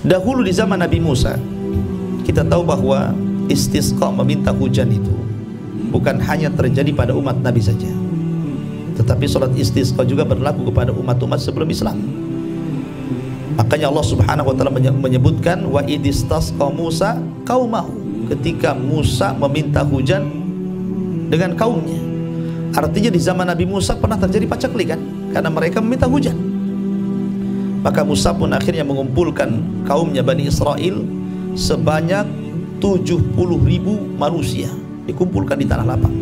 Dahulu di zaman Nabi Musa, kita tahu bahwa istisqa, meminta hujan itu bukan hanya terjadi pada umat Nabi saja, tetapi salat istisqa juga berlaku kepada umat-umat sebelum Islam. Makanya Allah Subhanahu wa taala menyebutkan wa idistasqa Musa qaumahu, ketika Musa meminta hujan dengan kaumnya. Artinya di zaman Nabi Musa pernah terjadi paceklik kan, karena mereka meminta hujan. Maka Musa pun akhirnya mengumpulkan kaumnya Bani Israel sebanyak 70.000 manusia, dikumpulkan di tanah lapang.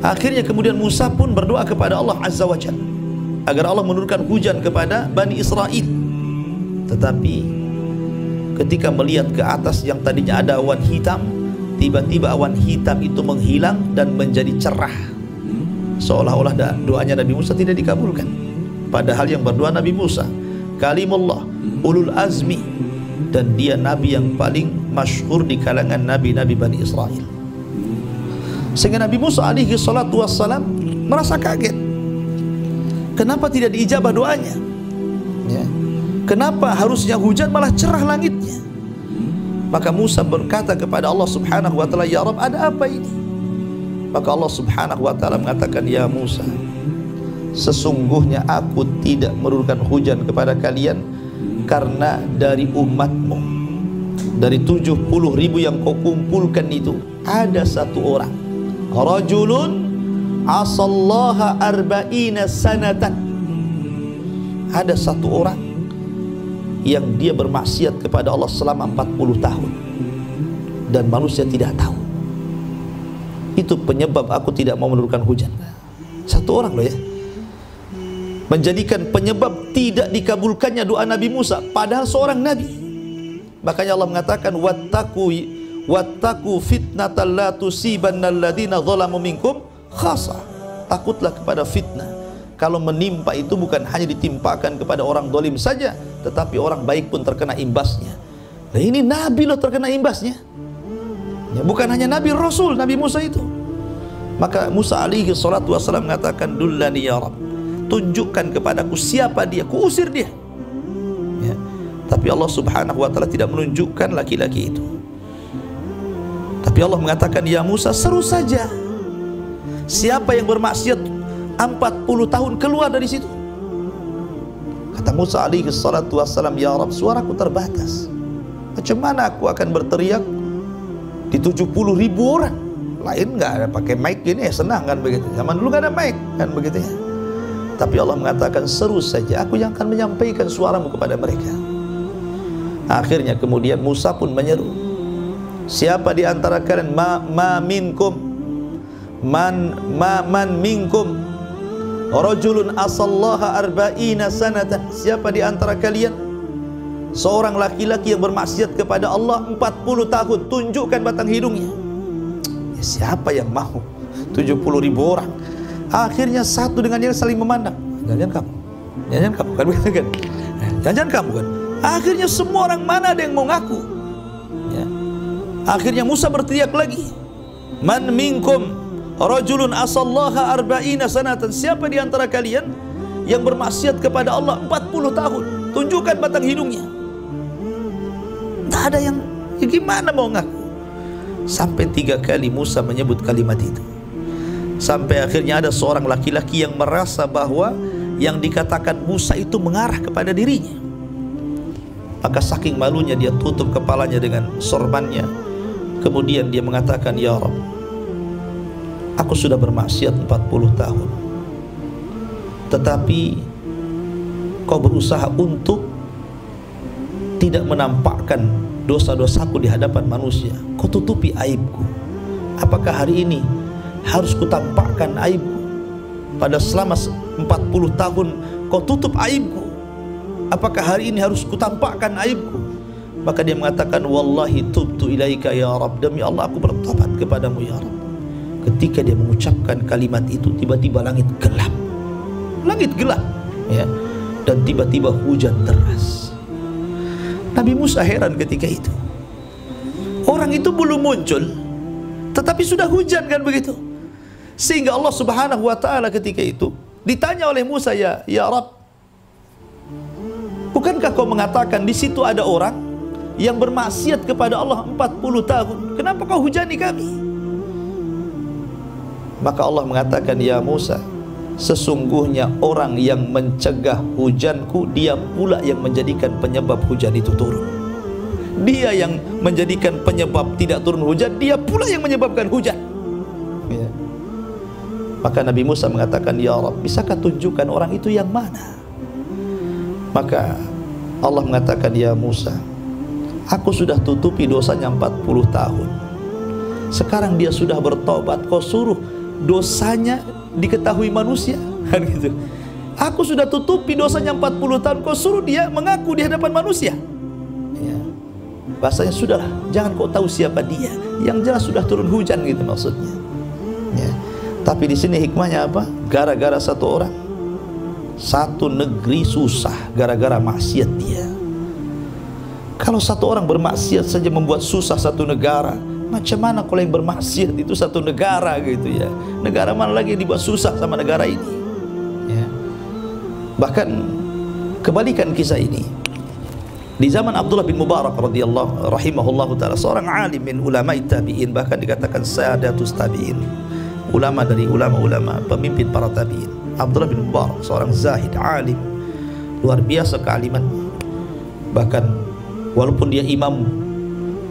Akhirnya kemudian Musa pun berdoa kepada Allah Azza wa Jalla agar Allah menurunkan hujan kepada Bani Israel. Tetapi ketika melihat ke atas yang tadinya ada awan hitam, tiba-tiba awan hitam itu menghilang dan menjadi cerah, seolah-olah doanya Nabi Musa tidak dikabulkan. Padahal yang berdoa Nabi Musa, kalimullah, ulul azmi, dan dia nabi yang paling masyhur di kalangan nabi-nabi Bani Israel. Sehingga Nabi Musa alaihi salatu wassalam merasa kaget. Kenapa tidak diijabah doanya? Ya. Kenapa harusnya hujan malah cerah langitnya? Maka Musa berkata kepada Allah Subhanahu wa taala, "Ya Rabb, ada apa ini?" Maka Allah Subhanahu wa taala mengatakan, "Ya Musa, sesungguhnya aku tidak menurunkan hujan kepada kalian karena dari umatmu, dari 70.000 yang kau kumpulkan itu ada satu orang, rajulun asallaha arba'ina sanatan." Ada satu orang yang dia bermaksiat kepada Allah selama 40 tahun dan manusia tidak tahu. Itu penyebab aku tidak mau menurunkan hujan. Satu orang loh ya, menjadikan penyebab tidak dikabulkannya doa Nabi Musa, padahal seorang nabi. Makanya Allah mengatakan wattaqu fitnatal la tusibanna alladziina zalamu minkum khassa. Takutlah kepada fitnah. Kalau menimpa itu bukan hanya ditimpakan kepada orang zalim saja, tetapi orang baik pun terkena imbasnya. Nah, ini nabi loh terkena imbasnya. Ya, bukan hanya nabi, rasul Nabi Musa itu. Maka Musa alaihi salatu wassalam mengatakan, "Dullani ya Rabb, tunjukkan kepadaku siapa dia, kuusir dia." Ya. Tapi Allah Subhanahu wa taala tidak menunjukkan laki-laki itu. Tapi Allah mengatakan, "Ya Musa, seru saja. Siapa yang bermaksiat 40 tahun keluar dari situ." Kata Musa alaihi salatu wassalam, "Ya Rabb, suaraku terbatas. Macam mana aku akan berteriak di 70.000 orang? Lain nggak ada pakai mic gini ya, senang kan begitu. Zaman dulu nggak ada mic kan begitu ya." Tapi Allah mengatakan, "Seru saja, aku yang akan menyampaikan suaramu kepada mereka." Akhirnya kemudian Musa pun menyeru, "Siapa di antara kalian man minkum rajulun asallaha arba'ina sanatan." Siapa di antara kalian seorang laki-laki yang bermaksiat kepada Allah 40 tahun, tunjukkan batang hidungnya. Ya, siapa yang mau? 70.000 orang. Akhirnya satu dengan yang saling memandang. Jangan kamu kan begitu kan? Jangan kamu kan? Akhirnya semua orang, mana ada yang mau ngaku? Ya. Akhirnya Musa berteriak lagi, "Man minkum rajulun asallaha arba'ina sanatan." Siapa di antara kalian yang bermaksiat kepada Allah 40 tahun, tunjukkan batang hidungnya. Tak ada yang, ya gimana mau ngaku? Sampai 3 kali Musa menyebut kalimat itu. Sampai akhirnya ada seorang laki-laki yang merasa bahwa yang dikatakan Musa itu mengarah kepada dirinya. Maka saking malunya dia tutup kepalanya dengan sorbannya. Kemudian dia mengatakan, "Ya Rabb, aku sudah bermaksiat 40 tahun. Tetapi kau berusaha untuk tidak menampakkan dosa-dosaku di hadapan manusia. Kau tutupi aibku. Apakah hari ini harus kutampakkan aibku? Pada selama 40 tahun kau tutup aibku. Apakah hari ini harus kutampakkan aibku?" Maka dia mengatakan, "Wallahi tubtu ilaika ya Rabb." Demi Allah aku bertobat kepadamu ya Rabb. Ketika dia mengucapkan kalimat itu, tiba-tiba langit gelap. Langit gelap, ya. Dan tiba-tiba hujan deras. Nabi Musa heran ketika itu. Orang itu belum muncul, tetapi sudah hujan kan begitu. Sehingga Allah Subhanahu wa taala ketika itu ditanya oleh Musa, "Ya Rabb, Bukankah kau mengatakan di situ ada orang yang bermaksiat kepada Allah 40 tahun? Kenapa kau hujani kami? Maka Allah mengatakan, ya Musa, sesungguhnya orang yang mencegah hujanku, dia pula yang menjadikan penyebab hujan itu turun. Dia yang menjadikan penyebab tidak turun hujan, dia pula yang menyebabkan hujan. Ya. Maka Nabi Musa mengatakan, ya Rabb, bisakah tunjukkan orang itu yang mana? Maka Allah mengatakan, ya Musa, aku sudah tutupi dosanya 40 tahun. Sekarang dia sudah bertobat, kau suruh dosanya diketahui manusia, kan gitu. Aku sudah tutupi dosanya 40 tahun, kau suruh dia mengaku di hadapan manusia. Ya. Bahasanya sudahlah, jangan kau tahu siapa dia. Yang jelas sudah turun hujan, gitu maksudnya. Ya. Tapi di sini hikmahnya apa? Gara-gara satu orang, satu negeri susah gara-gara maksiat dia. Kalau satu orang bermaksiat saja membuat susah satu negara, macam mana kalau yang bermaksiat itu satu negara, gitu ya? Negara mana lagi yang dibuat susah sama negara ini? Ya. Bahkan kebalikan kisah ini di zaman Abdullah bin Mubarak radhiyallahu rahimahullahu taala, seorang alim min ulama tabi'in, bahkan dikatakan sadatus tabi'in, ulama dari ulama-ulama pemimpin para tabi'in. Abdullah bin Mubarak seorang zahid, alim, luar biasa kealimannya. Bahkan walaupun dia imam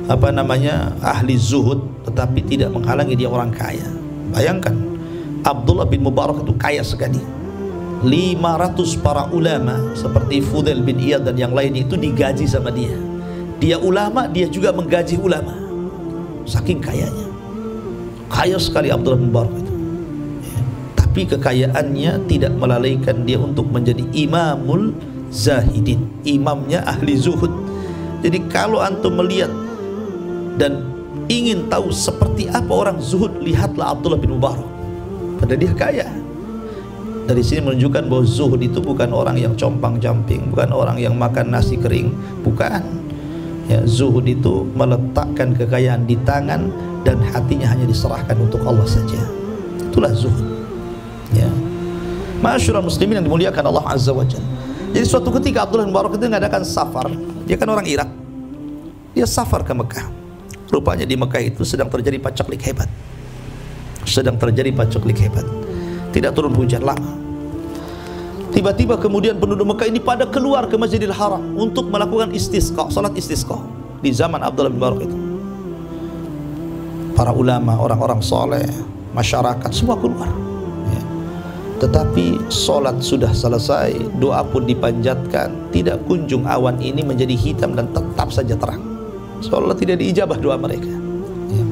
ahli zuhud, tetapi tidak menghalangi dia orang kaya. Bayangkan, Abdullah bin Mubarak itu kaya sekali. 500 para ulama seperti Fudail bin Iyad dan yang lainnya itu digaji sama dia. Dia ulama, dia juga menggaji ulama. Saking kayanya, kaya sekali Abdullah bin Mubarak itu. Ya. Tapi kekayaannya tidak melalaikan dia untuk menjadi imamul zahidin, imamnya ahli zuhud. Jadi kalau antum melihat dan ingin tahu seperti apa orang zuhud, lihatlah Abdullah bin Mubarak. Padahal dia kaya. Dari sini menunjukkan bahwa zuhud itu bukan orang yang compang-camping, bukan orang yang makan nasi kering, bukan. Ya, zuhud itu meletakkan kekayaan di tangan dan hatinya hanya diserahkan untuk Allah saja. Itulah zuhud. Ya. Ma'asyiral muslimin yang dimuliakan Allah Azza wa Jalla. Jadi suatu ketika Abdullah bin Mubarak itu mengadakan safar. Dia kan orang Irak. Dia safar ke Mekah. Rupanya di Mekah itu sedang terjadi paceklik hebat. Tidak turun hujan lama. Tiba-tiba kemudian penduduk Mekah ini pada keluar ke Masjidil Haram untuk melakukan istisqa, salat istisqa di zaman Abdullah bin Mubarak itu. Para ulama, orang-orang soleh, masyarakat semua keluar. Ya. Tetapi salat sudah selesai, doa pun dipanjatkan, tidak kunjung awan ini menjadi hitam dan tetap saja terang. Seolah tidak diijabah doa mereka. Ya.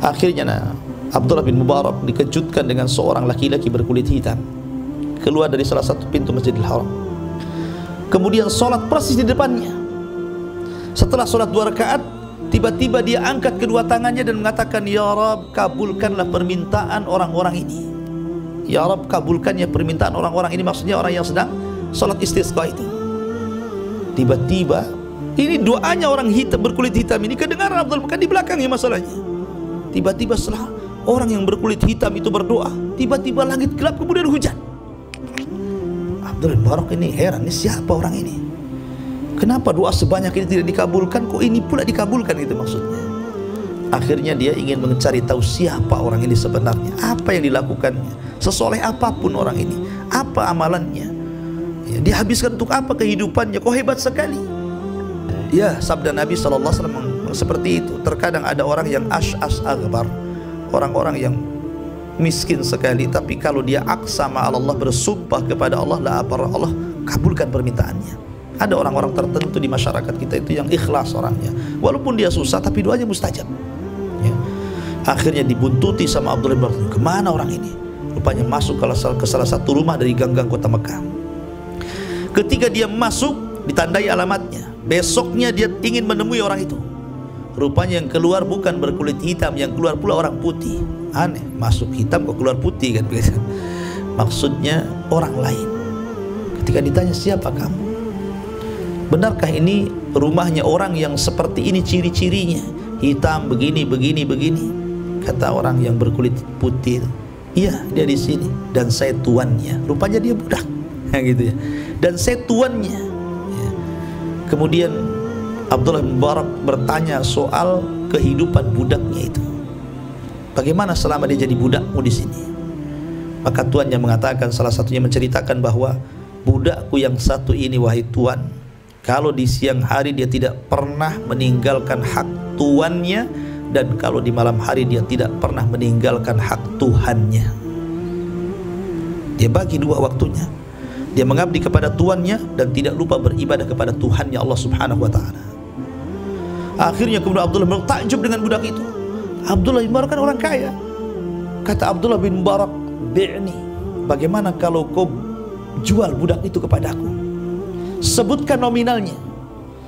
Akhirnya Abdullah bin Mubarak dikejutkan dengan seorang laki-laki berkulit hitam keluar dari salah satu pintu Masjidil Haram. Kemudian sholat persis di depannya. Setelah sholat 2 rakaat, tiba-tiba dia angkat kedua tangannya dan mengatakan, ya Rabb, kabulkanlah permintaan orang-orang ini. Ya Rabb, kabulkannya permintaan orang-orang ini, maksudnya orang yang sedang sholat istisqa itu. Tiba-tiba ini doanya orang hitam berkulit hitam ini kedengaran Abdullah, bukan di belakangnya masalahnya. Tiba-tiba setelah orang yang berkulit hitam itu berdoa, tiba-tiba langit gelap kemudian hujan. Abdullah bin Mubarak ini heran, ini siapa orang ini? Kenapa doa sebanyak ini tidak dikabulkan, kok ini pula dikabulkan, itu maksudnya. Akhirnya dia ingin mencari tahu siapa orang ini sebenarnya, apa yang dilakukannya, sesoleh apapun orang ini, apa amalannya, ya, dia habiskan untuk apa kehidupannya, kok hebat sekali. Ya, sabda Nabi SAW seperti itu. Terkadang ada orang yang ash'as aghbar, orang-orang yang miskin sekali, tapi kalau dia aqsama Allah, bersumpah kepada Allah, la abar, Allah kabulkan permintaannya. Ada orang-orang tertentu di masyarakat kita itu yang ikhlas orangnya, walaupun dia susah tapi doanya mustajab. Ya. Akhirnya dibuntuti sama Abdullah bin Mubarak. Kemana orang ini? Rupanya masuk ke salah satu rumah dari gang-gang kota Mekah. Ketika dia masuk, ditandai alamatnya. Besoknya dia ingin menemui orang itu. Rupanya yang keluar bukan berkulit hitam, yang keluar pula orang putih. Aneh, masuk hitam kok keluar putih, kan begitu. Maksudnya orang lain. Ketika ditanya, siapa kamu? Benarkah ini rumahnya orang yang seperti ini ciri-cirinya? Hitam begini, begini, begini. Kata orang yang berkulit putih, iya, dia di sini dan saya tuannya. Rupanya dia budak, gitu ya. Dan saya tuannya. Kemudian Abdullah bin Mubarak bertanya soal kehidupan budaknya itu. Bagaimana selama dia jadi budakmu di sini? Maka tuannya mengatakan, salah satunya menceritakan bahwa budakku yang satu ini wahai tuan, kalau di siang hari dia tidak pernah meninggalkan hak tuannya, dan kalau di malam hari dia tidak pernah meninggalkan hak Tuhannya. Dia bagi dua waktunya. Dia mengabdi kepada tuannya dan tidak lupa beribadah kepada Tuhannya Allah Subhanahu wa taala. Akhirnya kemudian Abdullah bin Mubarak takjub dengan budak itu. Abdullah bin Mubarak kan orang kaya. Kata Abdullah bin Mubarak, "Bi'ni, bagaimana kalau kau jual budak itu kepadaku? Sebutkan nominalnya.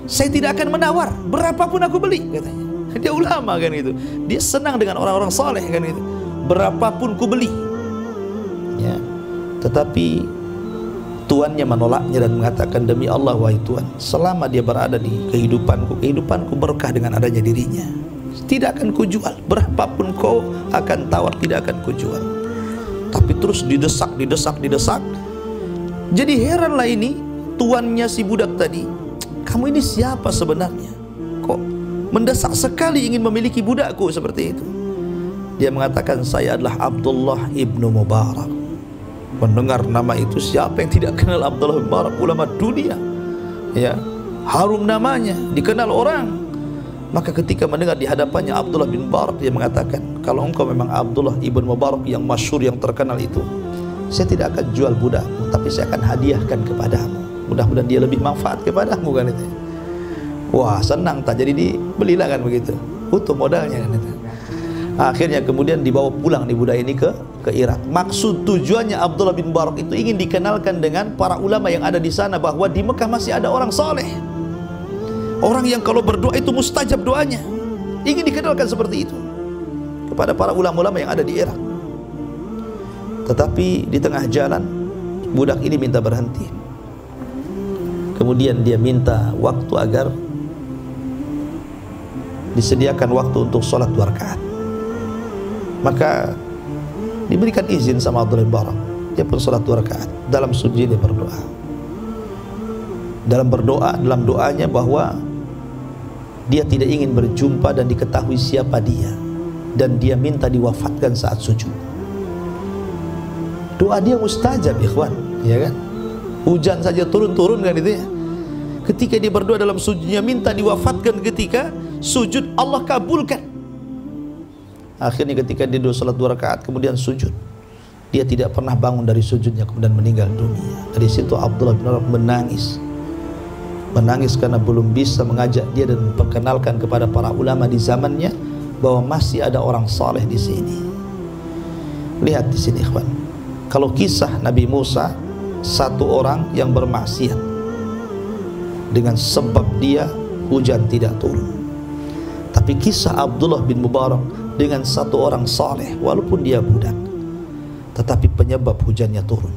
Saya tidak akan menawar, berapapun aku beli," katanya. Dia ulama kan itu. Dia senang dengan orang-orang saleh kan itu. Berapapun ku beli. Ya. Tetapi tuannya menolaknya dan mengatakan, "Demi Allah wahai Tuan, selama dia berada di kehidupanku berkah dengan adanya dirinya. Tidak akan kujual, berapapun kau akan tawar tidak akan kujual." Tapi terus didesak. Jadi heranlah ini tuannya si budak tadi. Kamu ini siapa sebenarnya? Kok mendesak sekali ingin memiliki budakku seperti itu? Dia mengatakan, "Saya adalah Abdullah ibnu Mubarak." Mendengar nama itu, siapa yang tidak kenal Abdullah bin Mubarak, ulama dunia, ya, harum namanya, dikenal orang. Maka ketika mendengar di hadapannya Abdullah bin Mubarak, dia mengatakan, "Kalau engkau memang Abdullah ibn Mubarak yang masyhur, yang terkenal itu, saya tidak akan jual budakmu, tapi saya akan hadiahkan kepadamu. Mudah-mudahan dia lebih manfaat kepadamu," kan itu. Wah, senang tak, jadi dibelilah kan begitu, utuh modalnya kan itu. Akhirnya kemudian dibawa pulang nih budak ini ke Irak. Maksud tujuannya Abdullah bin Mubarak itu ingin dikenalkan dengan para ulama yang ada di sana bahwa di Mekah masih ada orang saleh, orang yang kalau berdoa itu mustajab doanya. Ingin dikenalkan seperti itu kepada para ulama-ulama yang ada di Irak. Tetapi di tengah jalan budak ini minta berhenti. Kemudian dia minta waktu agar disediakan waktu untuk sholat 2 rakaat. Maka diberikan izin sama Abdullah bin Mubarak. Dia pun sholat 2 rakaat. Dalam sujud dia berdoa. Dalam doanya bahwa dia tidak ingin berjumpa dan diketahui siapa dia, dan dia minta diwafatkan saat sujud. Doa dia mustajab, ikhwan, ya kan? Hujan saja turun-turun kan itu ya. Ketika dia berdoa dalam sujudnya minta diwafatkan ketika sujud, Allah kabulkan. Akhirnya ketika dia sholat 2 rakaat kemudian sujud, dia tidak pernah bangun dari sujudnya, kemudian meninggal dunia. Dari situ Abdullah bin Mubarak menangis karena belum bisa mengajak dia dan memperkenalkan kepada para ulama di zamannya bahwa masih ada orang saleh di sini. Lihat di sini, ikhwan. Kalau kisah Nabi Musa, satu orang yang bermaksiat, dengan sebab dia hujan tidak turun. Tapi kisah Abdullah bin Mubarak dengan satu orang saleh, walaupun dia budak, tetapi penyebab hujannya turun.